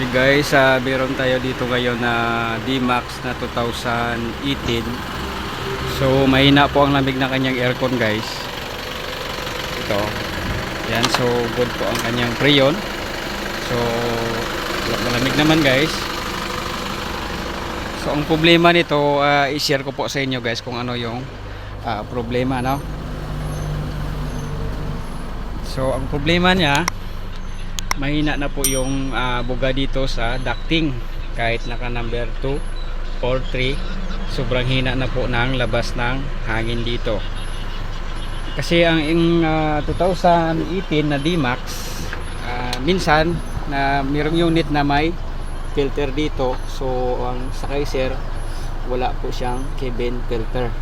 Okay guys, meron tayo dito ngayon na D-Max na 2018. So mahina po ang lamig ng kanyang aircon guys. Ito. Yan, so good po ang kanyang freon. So malamig naman guys. So ang problema nito, i-share ko po sa inyo guys kung ano yung problema, no? So ang problema niya, mahina na po yung buga dito sa ducting. Kahit naka number 2 or 3, sobrang hina na po ng labas ng hangin dito. Kasi ang 2018 na D-Max, minsan na mayroong unit na may filter dito. So ang sa Kaiser, wala po siyang cabin filter.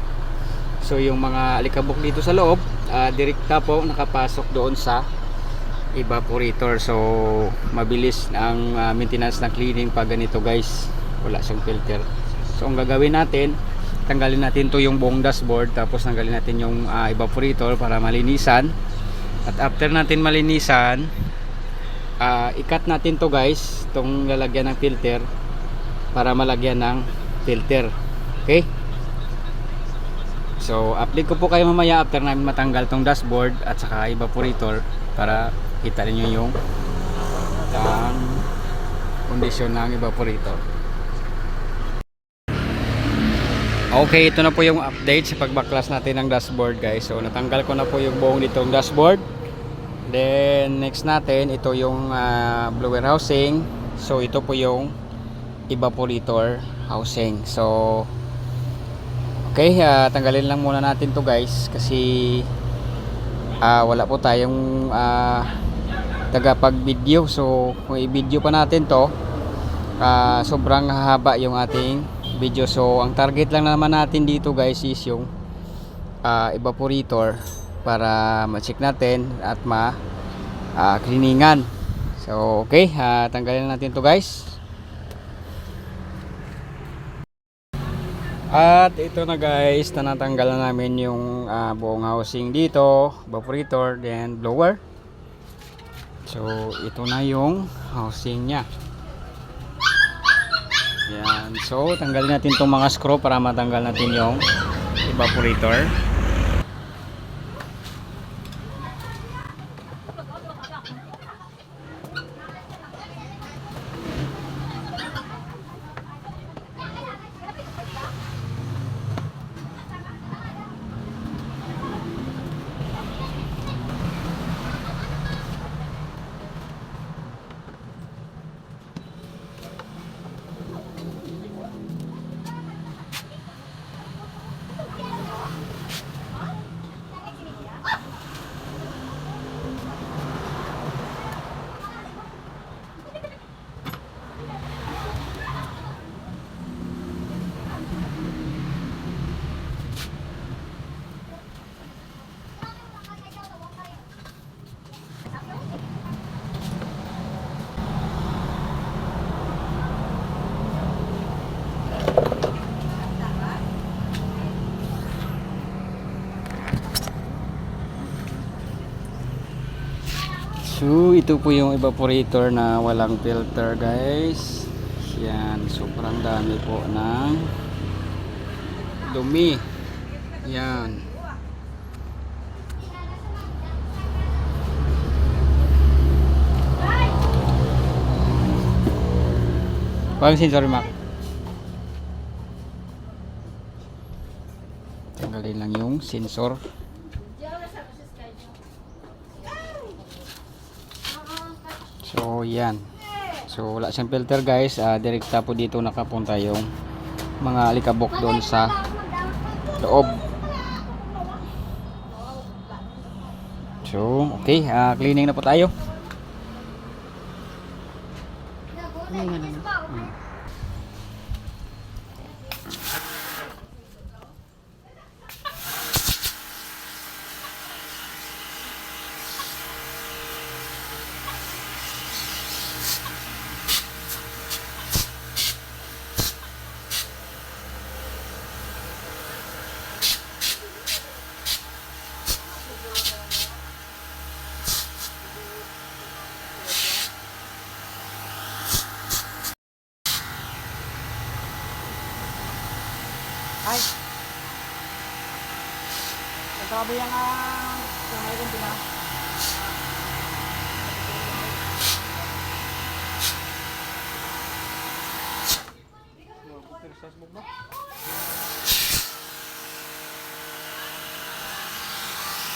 So yung mga alikabok dito sa loob, direkta po nakapasok doon sa evaporator. So mabilis ang maintenance na cleaning pag ganito guys, wala siyang filter. So ang gagawin natin, tanggalin natin to yung buong dashboard, tapos tanggalin natin yung evaporator para malinisan. At after natin malinisan, i-cut natin to guys, itong lalagyan ng filter para malagyan ng filter. Okay, so update ko po kayo mamaya after namin matanggal tong dashboard at saka evaporator, para kita niyo yung kondisyon ng evaporator. Okay, ito na po yung update sa pagbaklas natin ng dashboard guys. So natanggal ko na po yung buong nitong dashboard. Then next natin, ito yung blower housing. So ito po yung evaporator housing. So okay, tanggalin lang muna natin to guys, kasi wala po tayong tagapag video. So kung i-video pa natin to, sobrang haba yung ating video. So ang target lang naman natin dito guys is yung evaporator, para ma-check natin at cleaningan. So okay, tanggalin natin to guys. At ito na guys, natanggal na namin yung buong housing dito, evaporator, then blower. So ito na yung housing nya. Yan. So tanggalin natin itong mga screw para matanggal natin yung evaporator. So ito po yung evaporator na walang filter guys. Yan, sobrang dami po ng dumi. Yan. Pag sensor Mac, tanggalin lang yung sensor. So yan. So wala siyang filter guys, direkta po dito nakapunta yung mga alikabok doon sa loob. So okay, cleaning na po tayo. Grabe yan ang kamay kong pina.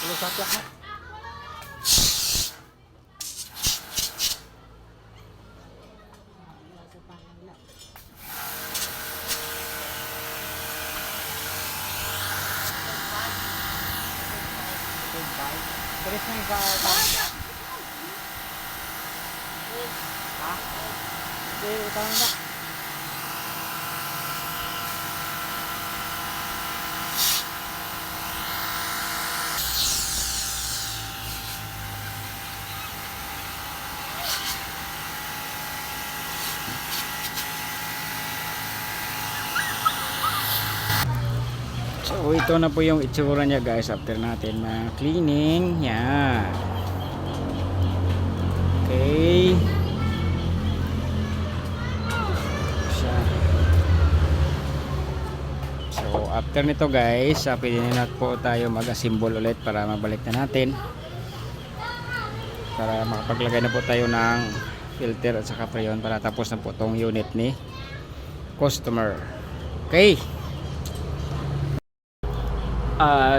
Kalau saklak na. Terus nih Hah? Di utang enggak? So ito na po yung itsura niya guys after natin na cleaning. Yan. Okay. So after nito guys, pwede na po tayo mag-assemble ulit para mabalik na natin. Para makapaglagay na po tayo ng filter at saka freon para tapos na po tong unit ni customer. Okay.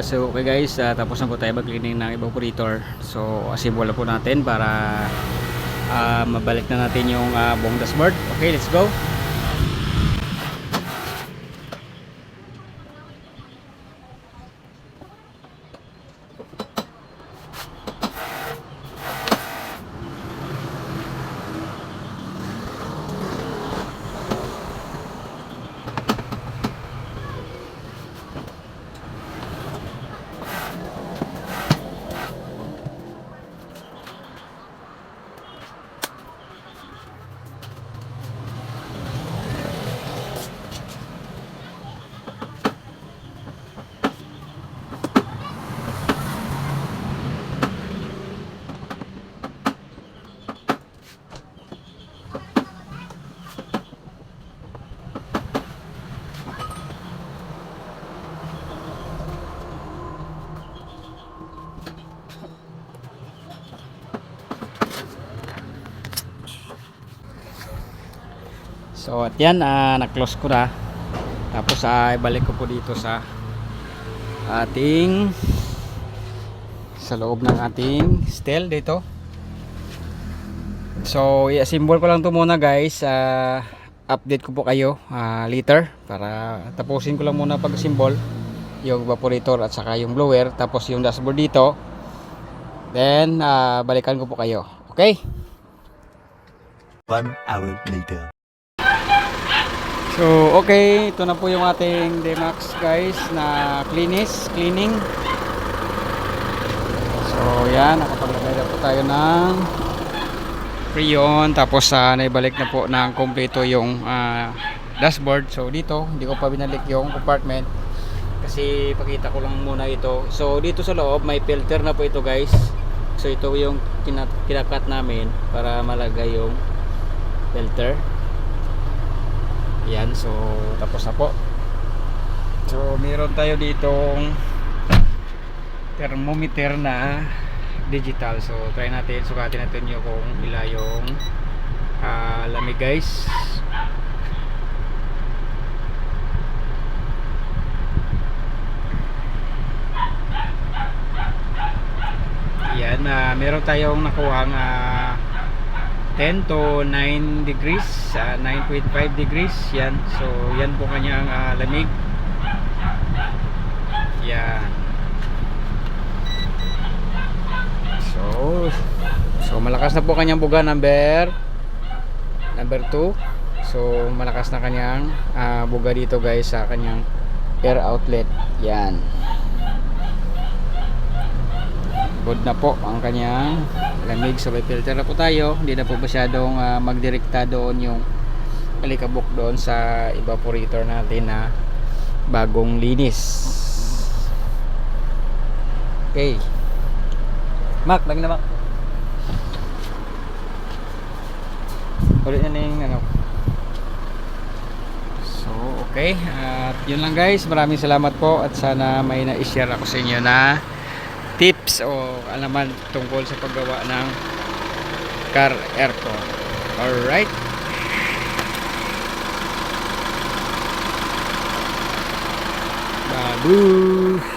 So okay guys, tapos na po tayo mag-cleaning ng evaporator. So assemble na po natin para mabalik na natin yung buong dashboard. Okay, let's go. So at yan, na-close ko na. Tapos ibalik ko po dito sa ating sa loob ng ating steel dito. So i-assemble ko lang to muna guys. Update ko po kayo later para tapusin ko lang muna pag-assemble yung evaporator at saka yung blower, tapos yung dashboard dito. Then balikan ko po kayo. Okay? 1 hour later. So okay, ito na po yung ating Demax guys na cleaning. So yan, nakapaglagay na po tayo ng freon, tapos naibalik na po ng kompleto yung dashboard. So dito, hindi ko pa binalik yung compartment kasi pakita ko lang muna ito. So dito sa loob may filter na po ito guys. So ito yung kinakat namin para malagay yung filter. Yan, so tapos na po. So meron tayo ditong thermometer na digital. So try natin, sukatin natin yung kung ila yung lamig guys. Yan, meron tayong nakuhang 10 to 9 degrees, 9.5 degrees. Yan, so yan po kanyang lamig. Yan. So malakas na po kanyang buga number 2. So malakas na kanyang buga dito guys sa kanyang air outlet. Yan. Good na po ang kanyang lamig. So may filter na po tayo. Hindi na po masyadong magdirekta doon yung alikabok doon sa evaporator natin na bagong linis. Okay. Mac, lagi na Mac. Ulit na yung ano. So okay, at yun lang guys. Maraming salamat po at sana may na-share ako sa inyo na tips o alaman tungkol sa paggawa ng car aircon. Alright. Babu.